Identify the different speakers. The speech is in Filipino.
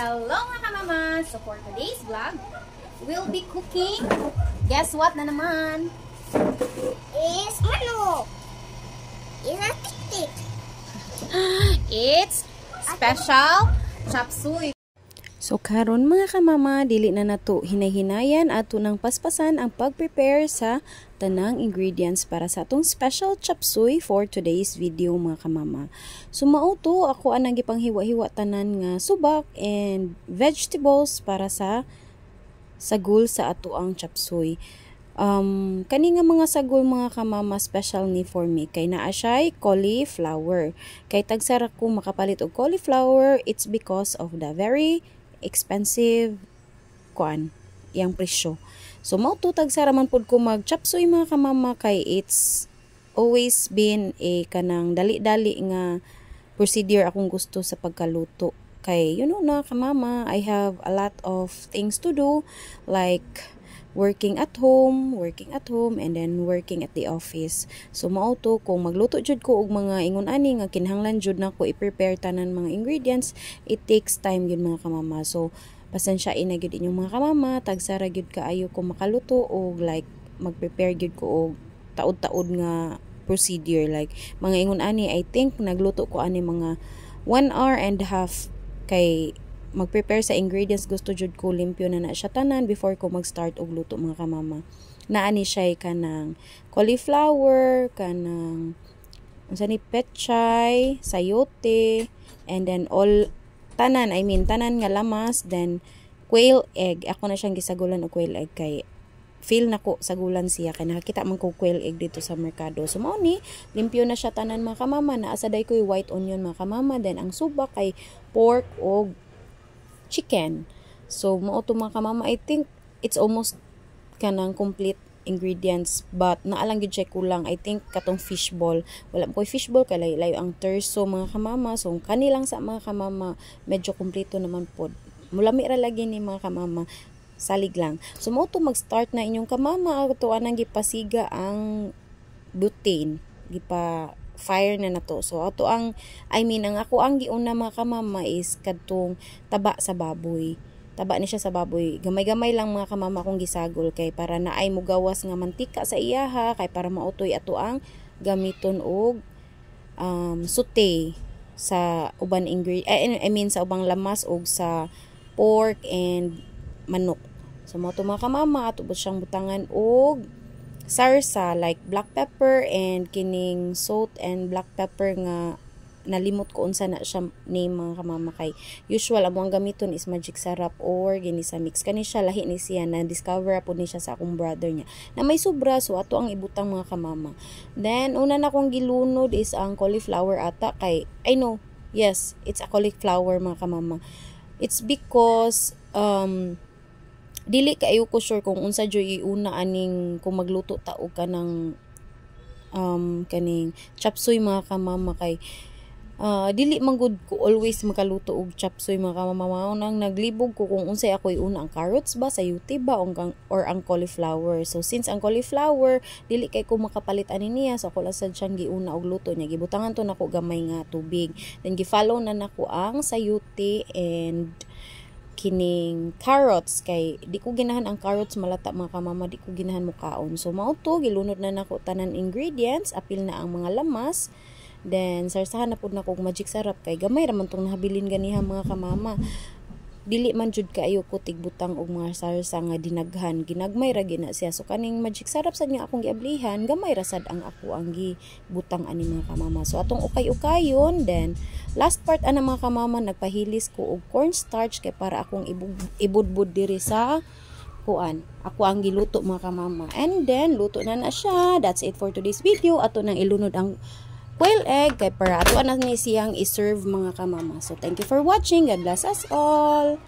Speaker 1: Hello mga kamama! So for today's vlog, we'll be cooking. Guess what na naman?
Speaker 2: Is ano? Is a tik-tik.
Speaker 1: It's special chop suey.
Speaker 3: So karon mga kamama, dili na nato hinay-hinayan ato nang paspasan ang pag-prepare sa tanang ingredients para sa atong special chop suey for today's video mga kamama. So mauto ako anang gipanghiwa-hiwa tanan nga subak and vegetables para sa sagol sa ato ang chop suey. Kani nga mga sagol mga kamama special ni for me kay naa siya cauliflower. Kay tagsara ko makapalit og cauliflower, it's because of the very expensive yang presyo. So maututag sa raman pod ko mag chop suey mga kamama kay it's always been a kanang dali-dali nga procedure akong gusto sa pagkaluto. Kay you know na kamama, I have a lot of things to do like working at home, and then working at the office. So mauto kung magluto jud ko og mga ingon ani nga kinahanglan jud nako i-prepare tanan mga ingredients, it takes time yun mga kamama. So pasensyain na gyud inyong mga kamama, tagsara gyud kaayo ko makaluto og like mag-prepare gyud ko og taud-taud nga procedure like mga ingon ani. I think nagluto ko ani mga 1 hour and a half kay mag-prepare sa ingredients. Gusto jud ko limpyo na siya tanan before ko mag-start og luto mga kamama. Naani siya kanang cauliflower, kanang unsa ni pechay, sayote, and then all tanan nga lamas, then quail egg. Ako na siyang gisagulan og quail egg kay feel nako sagulan siya kay nakakita man ko quail egg dito sa merkado. So mao ni limpyo na siya tanan mga kamama. Naa sa day ko white onion mga kamama, then ang subak kay pork og chicken. So mao to mga kamama, I think it's almost kanang complete ingredients, but naalang gyud siya kulang. I think katong fishball, wala ko fishball kay layo ang terso mga kamama. So kanilang sa mga kamama medyo kompleto naman pod. Mulami ra lagi ni mga kamama, salig lang. So mao to mag-start na inyong kamama. Ato anang gipasiga ang butane, gipa fire na nato. So ato ang ang ako ang giuna mga kamama is kadtong taba sa baboy. Taba ni siya sa baboy. Gamay-gamay lang mga kamama kong gisagol kay para naay mo gawas nga mantika sa iyaha, kay para mautoy ato ang gamiton og saute sa ubang sa ubang lamas og sa pork and manok. So mao to mga kamama, ato siyang butangan og sarsa like black pepper and kining salt and black pepper nga nalimot ko unsa na siya name mga kamama. Kay usual amo ang gamiton is magic sarap or ginisa mix. Kani siya lahi ni siya na discover po ni siya sa akong brother niya na may sobra, so ato ang ibutang mga kamama. Then una na kong gilunod is ang cauliflower ata kay I know, yes, it's a cauliflower mga kamama. It's because dili kayo ko sure kung unsa joy iuna aning kung magluto ta og kanang kaning chop suey mga kamama. Kay dili man gud ko always makaluto og chop suey mga kamama. Nang naglibog ko kung unsay ako iuna, ang carrots ba, sayote ba, or ang cauliflower. So since ang cauliflower dili kay ko makapalit ani niya, so ako lang sad siyang giuna og luto niya. Gibutangan to nako gamay nga tubig, then gifollow na nako ang sayote and kining carrots kay di ko ginahan ang carrots malata mga kamama, di ko ginahan mo kaon. So mao to gilunod na nako tanan ingredients, apil na ang mga lamas, then sarsahan na pud nako magic sarap kay gamay ra man tong nahabilin ganiha mga kamama. Dili man jud kaayo ko tigbutang og mga sarsa nga dinaghan, ginagmay ra gina siya. So kaning magic sarap sad nga akong giablihan, gamay ra sad ang ako ang gibutang ani mga kamama. So atong ukay-ukayon, then last part ana mga kamama, nagpahilis ko og cornstarch kay para akong ibudbud diri sa kuan. Ako ang giluto mga kamama. And then luto na siya. That's it for today's video. Ato nang ilunod ang quail egg kay para ato na ni siyang i-serve mga kamama. So thank you for watching. God bless us all.